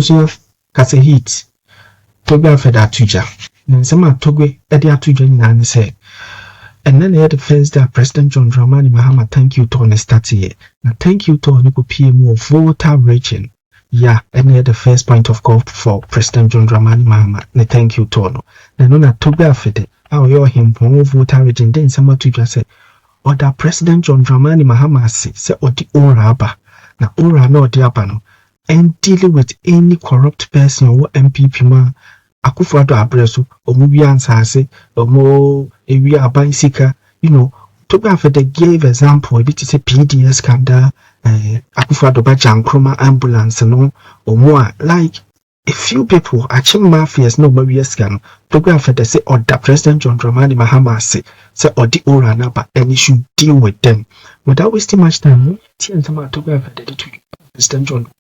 also has a hit. Togbe Afede atuja. Nsema Togbe edi atuja nyina say. And then the first day President John Dramani Mahama thank you to on start here. Now thank you to on PMO voter region. Yeah, and the first point of call for President John Dramani Mahama. Ne thank you to no. Then on Togbe Afede. How you him from voter region then someone to just say or that President John Dramani Mahama say or the ora aba. Na ora no the aba no. And dealing with any corrupt person or MPP man. Akufo-Addo abreso omubi ansase omo ewi aban sika, Togbe Afede gave example a bit to say PDS scandal, Akufo-Addo ba Gyankroma ambulance no omo like a few people actually mafias no maria scan. Togbe Afede say or the President John Dramani Mahama say or the ora naba and he should deal with them without wasting much time. Togbe Afede to President John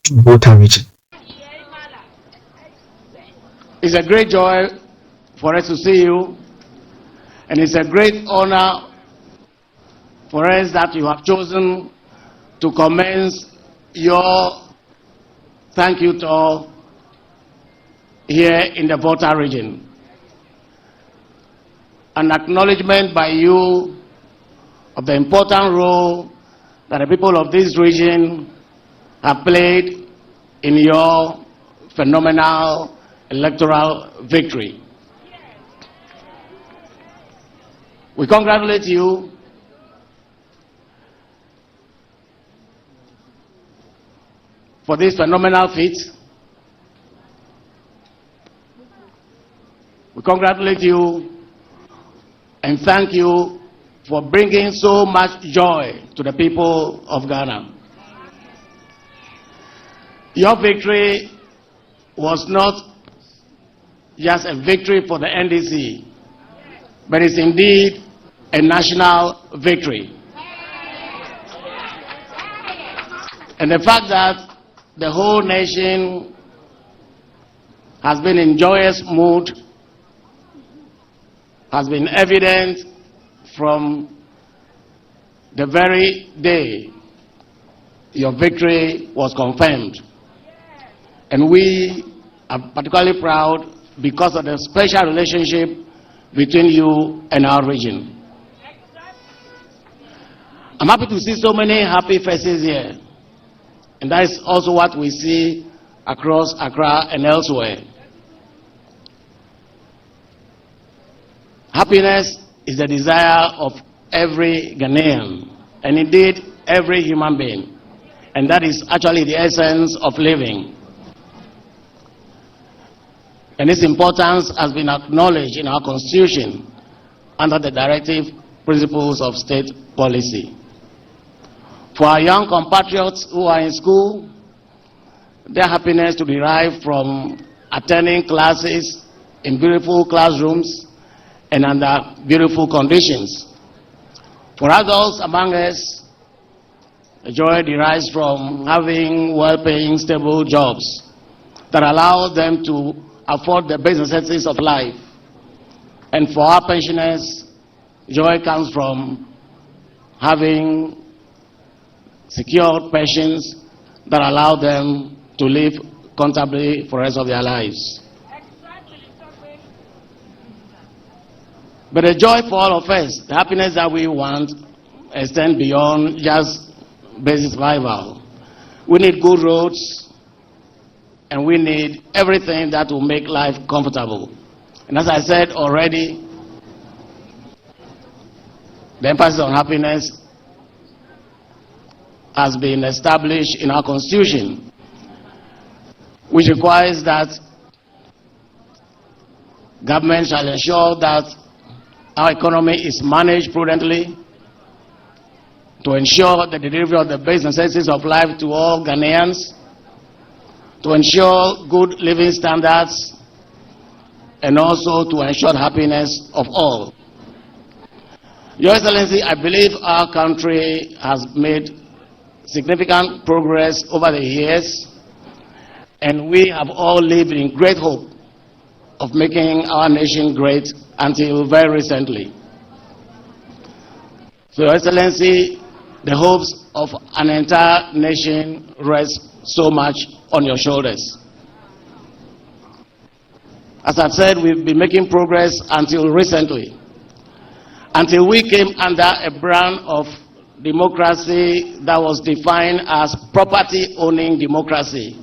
to voter region. It's a great joy for us to see you, and it's a great honor for us that you have chosen to commence your thank you tour here in the Volta region. An acknowledgement by you of the important role that the people of this region have played in your phenomenal electoral victory. We congratulate you for this phenomenal feat. We congratulate you and thank you for bringing so much joy to the people of Ghana. Your victory was not just a victory for the NDC, but it's indeed a national victory. And the fact that the whole nation has been in joyous mood has been evident from the very day your victory was confirmed. And we are particularly proud because of the special relationship between you and our region. I'm happy to see so many happy faces here. And that is also what we see across Accra and elsewhere. Happiness is the desire of every Ghanaian, and indeed every human being. And that is actually the essence of living. And its importance has been acknowledged in our Constitution under the directive principles of state policy. For our young compatriots who are in school, their happiness to derive from attending classes in beautiful classrooms and under beautiful conditions. For adults among us, the joy derives from having well-paying, stable jobs that allow them to afford the basic necessities of life. And for our pensioners, joy comes from having secured pensions that allow them to live comfortably for the rest of their lives. But the joy for all of us, the happiness that we want, extends beyond just basic survival. We need good roads, and we need everything that will make life comfortable. And as I said already, the emphasis on happiness has been established in our Constitution, which requires that government shall ensure that our economy is managed prudently to ensure the delivery of the basic necessities of life to all Ghanaians, to ensure good living standards, and also to ensure the happiness of all. Your Excellency, I believe our country has made significant progress over the years, and we have all lived in great hope of making our nation great until very recently. So, Your Excellency, the hopes of an entire nation rest so much on your shoulders. As I said, we've been making progress until recently, until we came under a brand of democracy that was defined as property-owning democracy.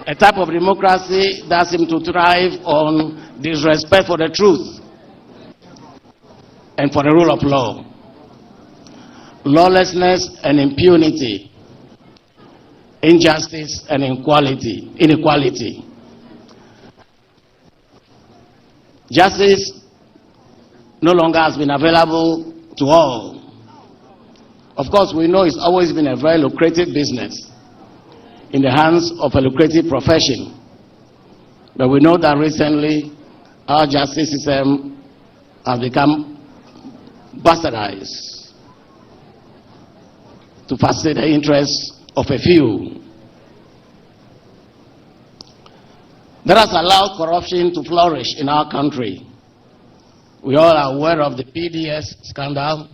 A type of democracy that seemed to thrive on disrespect for the truth and for the rule of law, lawlessness and impunity, injustice and inequality. Justice no longer has been available to all. Of course, we know it's always been a very lucrative business in the hands of a lucrative profession. But we know that recently our justice system has become bastardized to facilitate the interests of a few. That has allowed corruption to flourish in our country. We all are aware of the PDS scandal,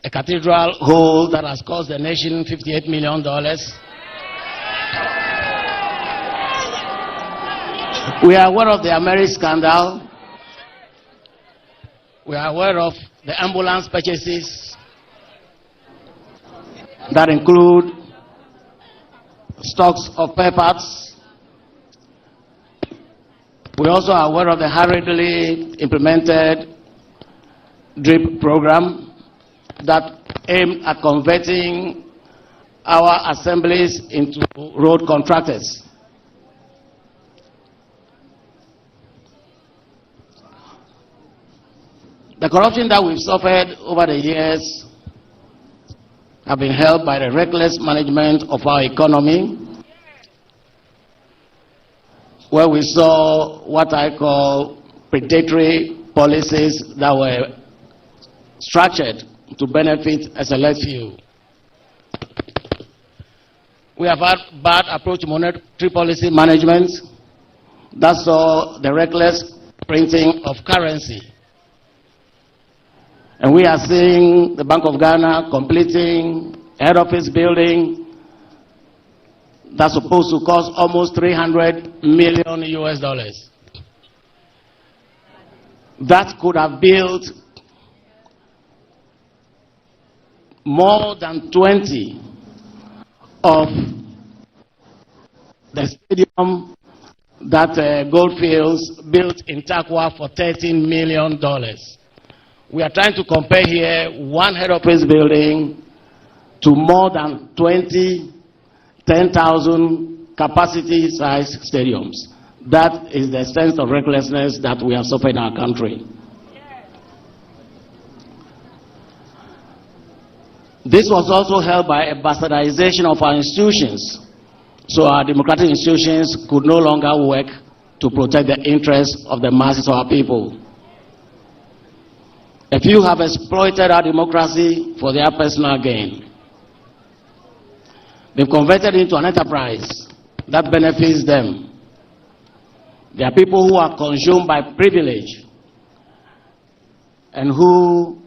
a cathedral hole that has cost the nation $58 million. We are aware of the Ameri scandal. We are aware of the ambulance purchases that include stocks of spare parts. We also are aware of the hurriedly implemented DRIP program that aimed at converting our assemblies into road contractors. The corruption that we've suffered over the years have been helped by the reckless management of our economy, where we saw what I call predatory policies that were structured to benefit a select few. We have had bad approach to monetary policy management that saw the reckless printing of currency. And we are seeing the Bank of Ghana completing a head office building that's supposed to cost almost $300 million US. That could have built more than 20 of the stadium that Goldfields built in Takwa for $13 million. We are trying to compare here one head office building to more than 20 10,000 capacity size stadiums. That is the sense of recklessness that we have suffered in our country. This was also helped by a bastardization of our institutions. So our democratic institutions could no longer work to protect the interests of the masses of our people. A few have exploited our democracy for their personal gain. They've converted it into an enterprise that benefits them. There are people who are consumed by privilege and who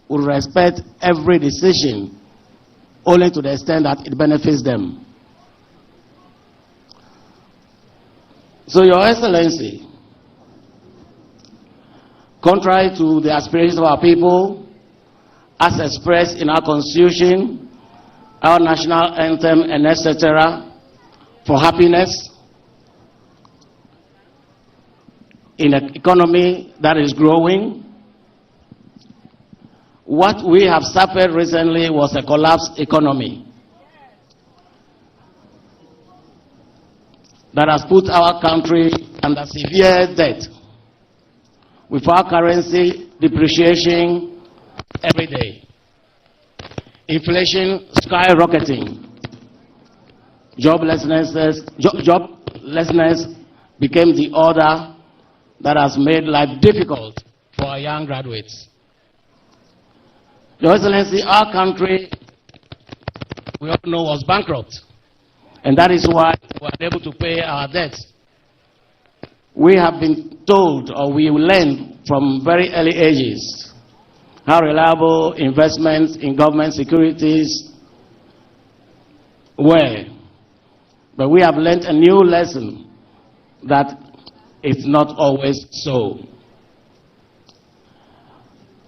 will respect every decision only to the extent that it benefits them. So, Your Excellency, contrary to the aspirations of our people, as expressed in our Constitution, our national anthem, and etc., for happiness in an economy that is growing, what we have suffered recently was a collapsed economy that has put our country under severe debt, with our currency depreciating every day, inflation skyrocketing, joblessness became the order that has made life difficult for our young graduates. Your Excellency, our country, we all know, was bankrupt, and that is why we were unable to pay our debts. We have been told, or we learned from very early ages, how reliable investments in government securities were. But we have learned a new lesson that it's not always so.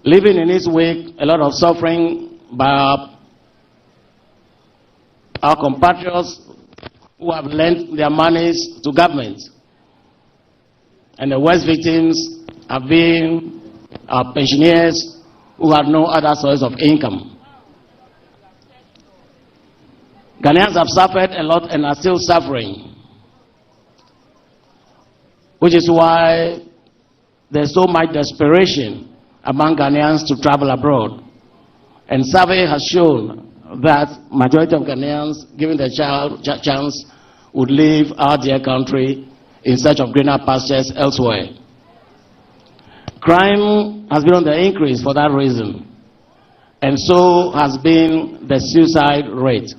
Living in its wake, a lot of suffering by our compatriots who have lent their monies to government. And the worst victims have been our pensioners who have no other source of income. Ghanaians have suffered a lot and are still suffering, which is why there's so much desperation among Ghanaians to travel abroad. And survey has shown that majority of Ghanaians, given the chance, would leave our dear country in search of greener pastures elsewhere. Crime has been on the increase for that reason, and so has been the suicide rate.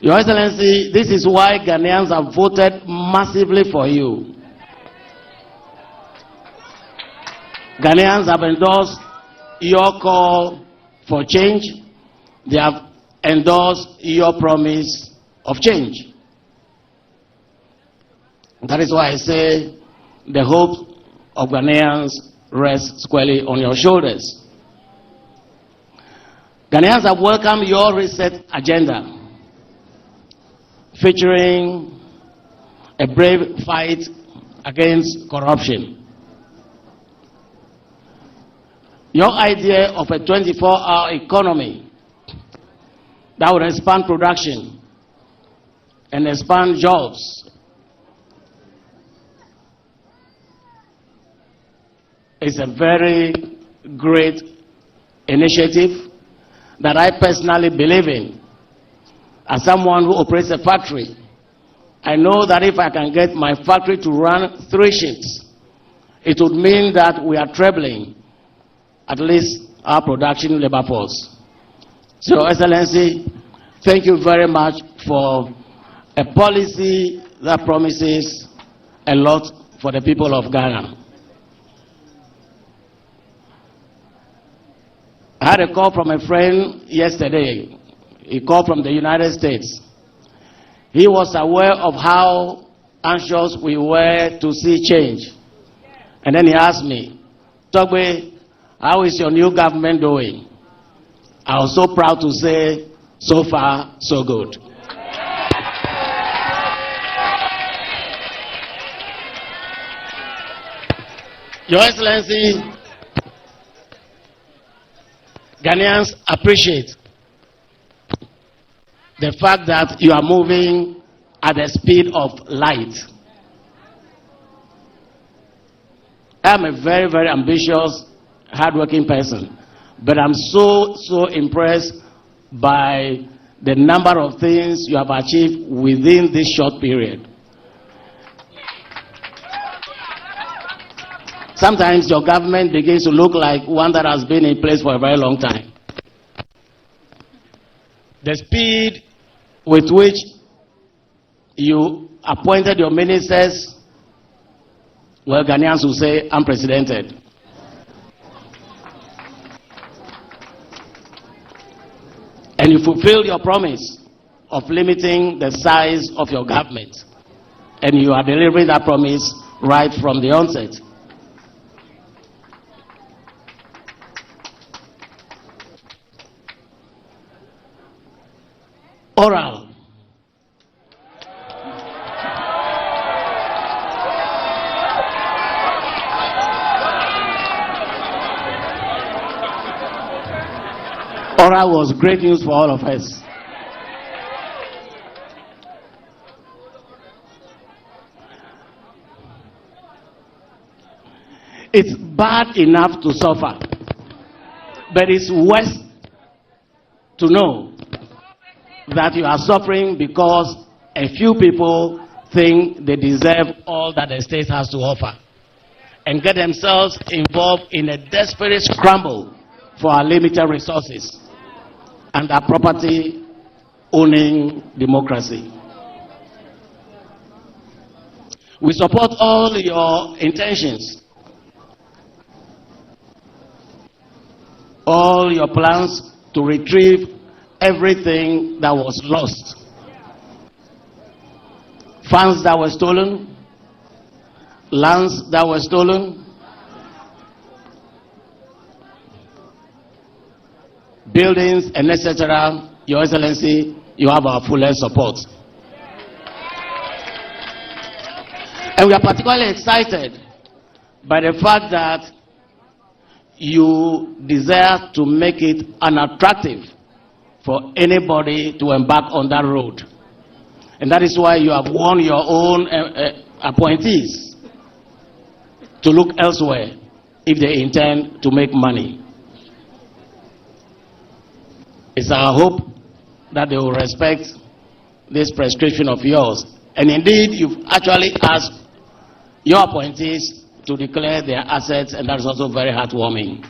Your Excellency, this is why Ghanaians have voted massively for you. Ghanaians have endorsed your call for change. They have endorsed your promise of change. That is why I say the hope of Ghanaians rests squarely on your shoulders. Ghanaians have welcomed your reset agenda, featuring a brave fight against corruption. Your idea of a 24-hour economy that would expand production and expand jobs is a very great initiative that I personally believe in. As someone who operates a factory, I know that if I can get my factory to run 3 shifts, it would mean that we are trebling at least our production labor force. So, Excellency, thank you very much for a policy that promises a lot for the people of Ghana. I had a call from a friend yesterday. He called from the United States. He was aware of how anxious we were to see change. And then he asked me, Togbe, how is your new government doing? I was so proud to say, so far, so good. Your Excellency, Ghanaians appreciate the fact that you are moving at the speed of light. I am a very, very ambitious, hardworking person, but I'm so impressed by the number of things you have achieved within this short period. Sometimes your government begins to look like one that has been in place for a very long time. The speed with which you appointed your ministers, well, Ghanaians will say unprecedented. And you fulfilled your promise of limiting the size of your government. And you are delivering that promise right from the onset. Oral. Oral was great news for all of us. It's bad enough to suffer, but it's worse to know that you are suffering because a few people think they deserve all that the state has to offer and get themselves involved in a desperate scramble for our limited resources and our property owning democracy. We support all your intentions, all your plans to retrieve everything that was lost. Funds that were stolen, lands that were stolen, buildings and etc. Your Excellency, you have our fullest support. And we are particularly excited by the fact that you desire to make it unattractive for anybody to embark on that road. And that is why you have won your own appointees to look elsewhere if they intend to make money. It's our hope that they will respect this prescription of yours. And indeed, you've actually asked your appointees to declare their assets, and that is also very heartwarming.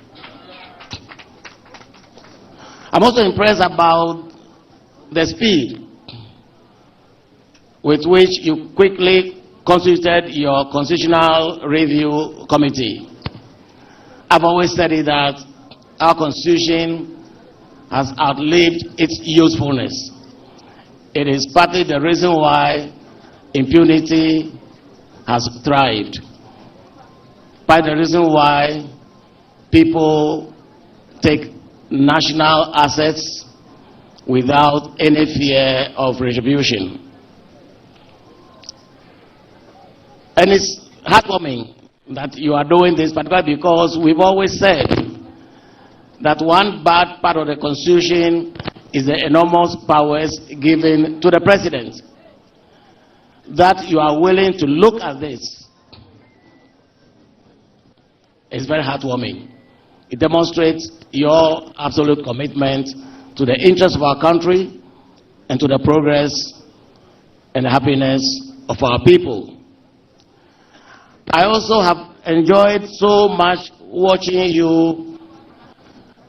I'm also impressed about the speed with which you quickly constituted your Constitutional Review Committee. I've always said it that our Constitution has outlived its usefulness. It is partly the reason why impunity has thrived. By the reason why people take national assets without any fear of retribution. And it's heartwarming that you are doing this, particularly because we've always said that one bad part of the Constitution is the enormous powers given to the President. That you are willing to look at this is very heartwarming. It demonstrates your absolute commitment to the interests of our country and to the progress and the happiness of our people. I also have enjoyed so much watching you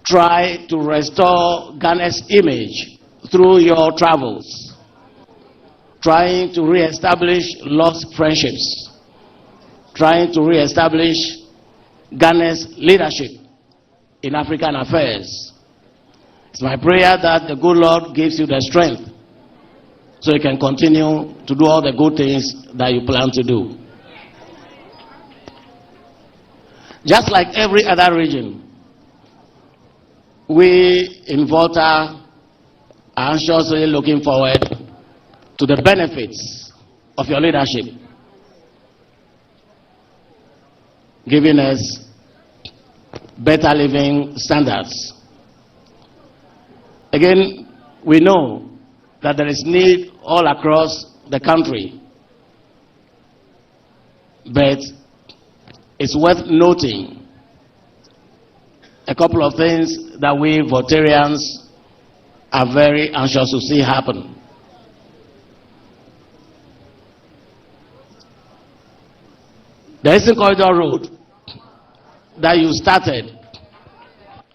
try to restore Ghana's image through your travels, trying to re-establish lost friendships, trying to re-establish Ghana's leadership in African affairs. It's my prayer that the good Lord gives you the strength so you can continue to do all the good things that you plan to do. Just like every other region, we in Volta are anxiously looking forward to the benefits of your leadership, giving us better living standards. Again, we know that there is need all across the country, but it's worth noting a couple of things that we Voltarians are very anxious to see happen. The Eastern Corridor Road that you started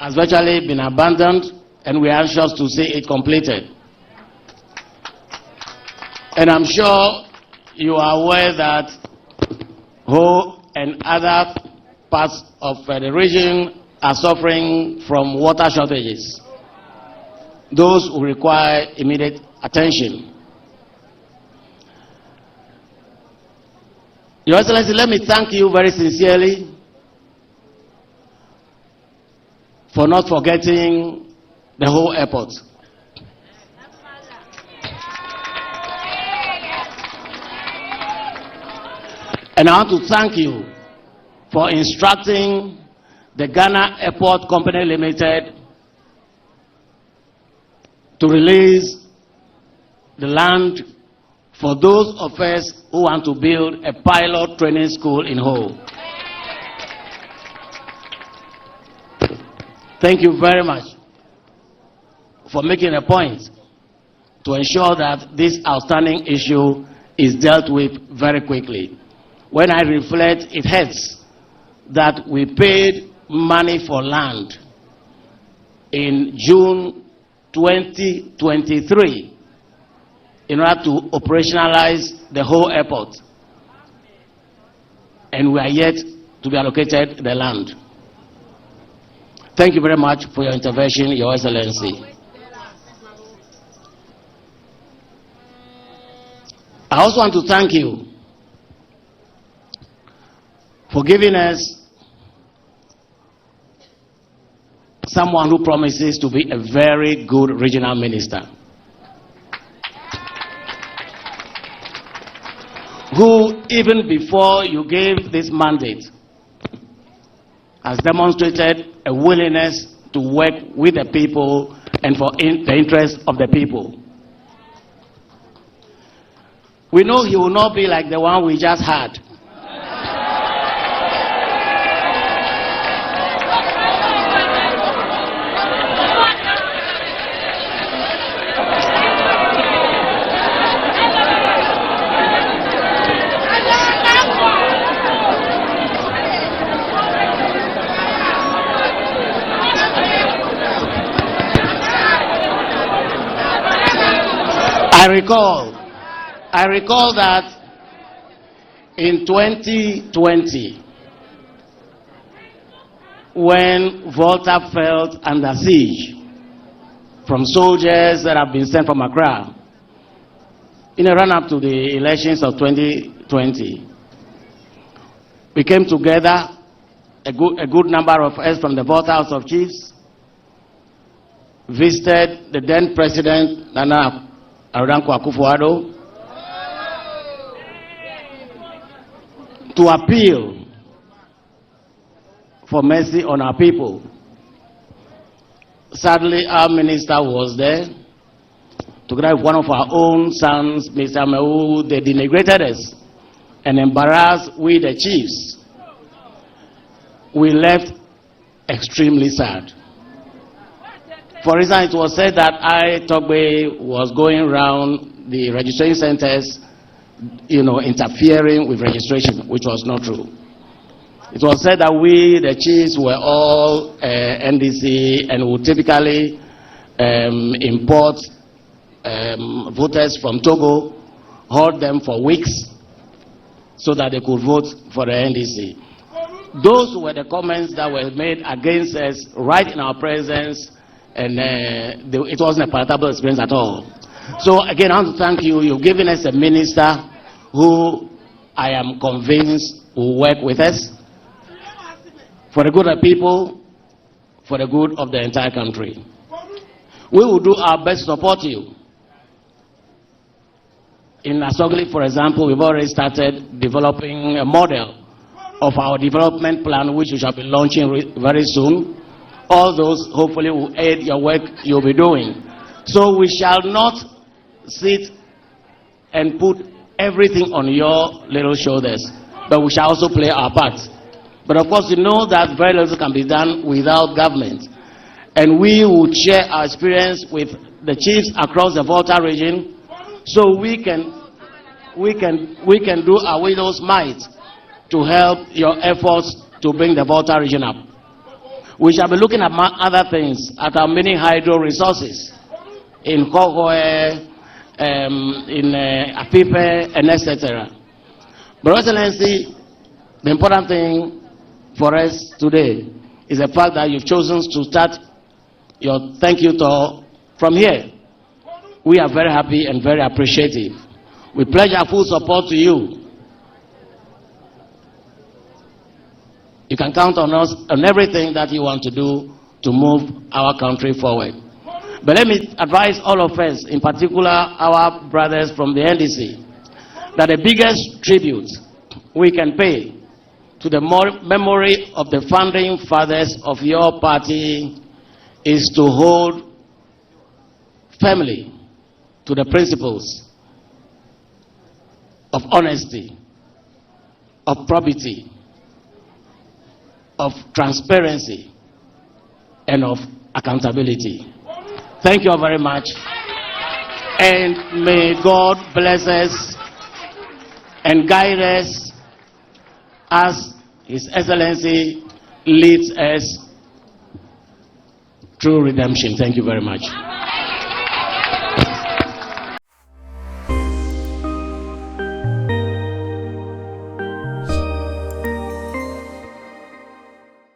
has virtually been abandoned, and we are anxious to see it completed. And I'm sure you are aware that Ho and other parts of the region are suffering from water shortages. Those who require immediate attention. Your Excellency, let me thank you very sincerely for not forgetting the whole airport. And I want to thank you for instructing the Ghana Airport Company Limited to release the land for those of us who want to build a pilot training school in Ho. Thank you very much for making a point to ensure that this outstanding issue is dealt with very quickly. When I reflect, it hurts that we paid money for land in June 2023 in order to operationalize the whole airport, and we are yet to be allocated the land. Thank you very much for your intervention, Your Excellency. I also want to thank you for giving us someone who promises to be a very good regional minister, who, even before you gave this mandate, has demonstrated a willingness to work with the people and for the interest of the people. We know he will not be like the one we just had. I recall that in 2020, when Volta felt under siege from soldiers that have been sent from Accra, in a run-up to the elections of 2020, we came together, a good number of us from the Volta House of Chiefs, visited the then President Nana Akufo-Addo to appeal for mercy on our people. Sadly, our minister was there, together with one of our own sons, Mr. Mehu. They denigrated us and embarrassed we, the chiefs. We left extremely sad. For instance, it was said that Togbe was going around the registration centers, interfering with registration, which was not true. It was said that we, the chiefs, were all NDC and would typically import voters from Togo, hold them for weeks so that they could vote for the NDC. Those were the comments that were made against us right in our presence, and it wasn't a palatable experience at all. So again, I want to thank you. You've given us a minister who I am convinced will work with us for the good of people, for the good of the entire country. We will do our best to support you. In Asogli, for example, we've already started developing a model of our development plan, which we shall be launching very soon. All those hopefully will aid your work you'll be doing. So we shall not sit and put everything on your little shoulders, but we shall also play our part. But of course, you know that very little can be done without government. And we will share our experience with the chiefs across the Volta region, so we can do our widow's might to help your efforts to bring the Volta region up. We shall be looking at other things, at our many hydro resources in Kohoe, in Apipe, and etc. But Excellency, the important thing for us today is the fact that you've chosen to start your thank you tour from here. We are very happy and very appreciative. We pledge our full support to you. You can count on us on everything that you want to do to move our country forward. But let me advise all of us, in particular our brothers from the NDC, that the biggest tribute we can pay to the memory of the founding fathers of your party is to hold firmly to the principles of honesty, of probity, of transparency, and of accountability. Thank you all very much, and may God bless us and guide us as His Excellency leads us through redemption. Thank you very much.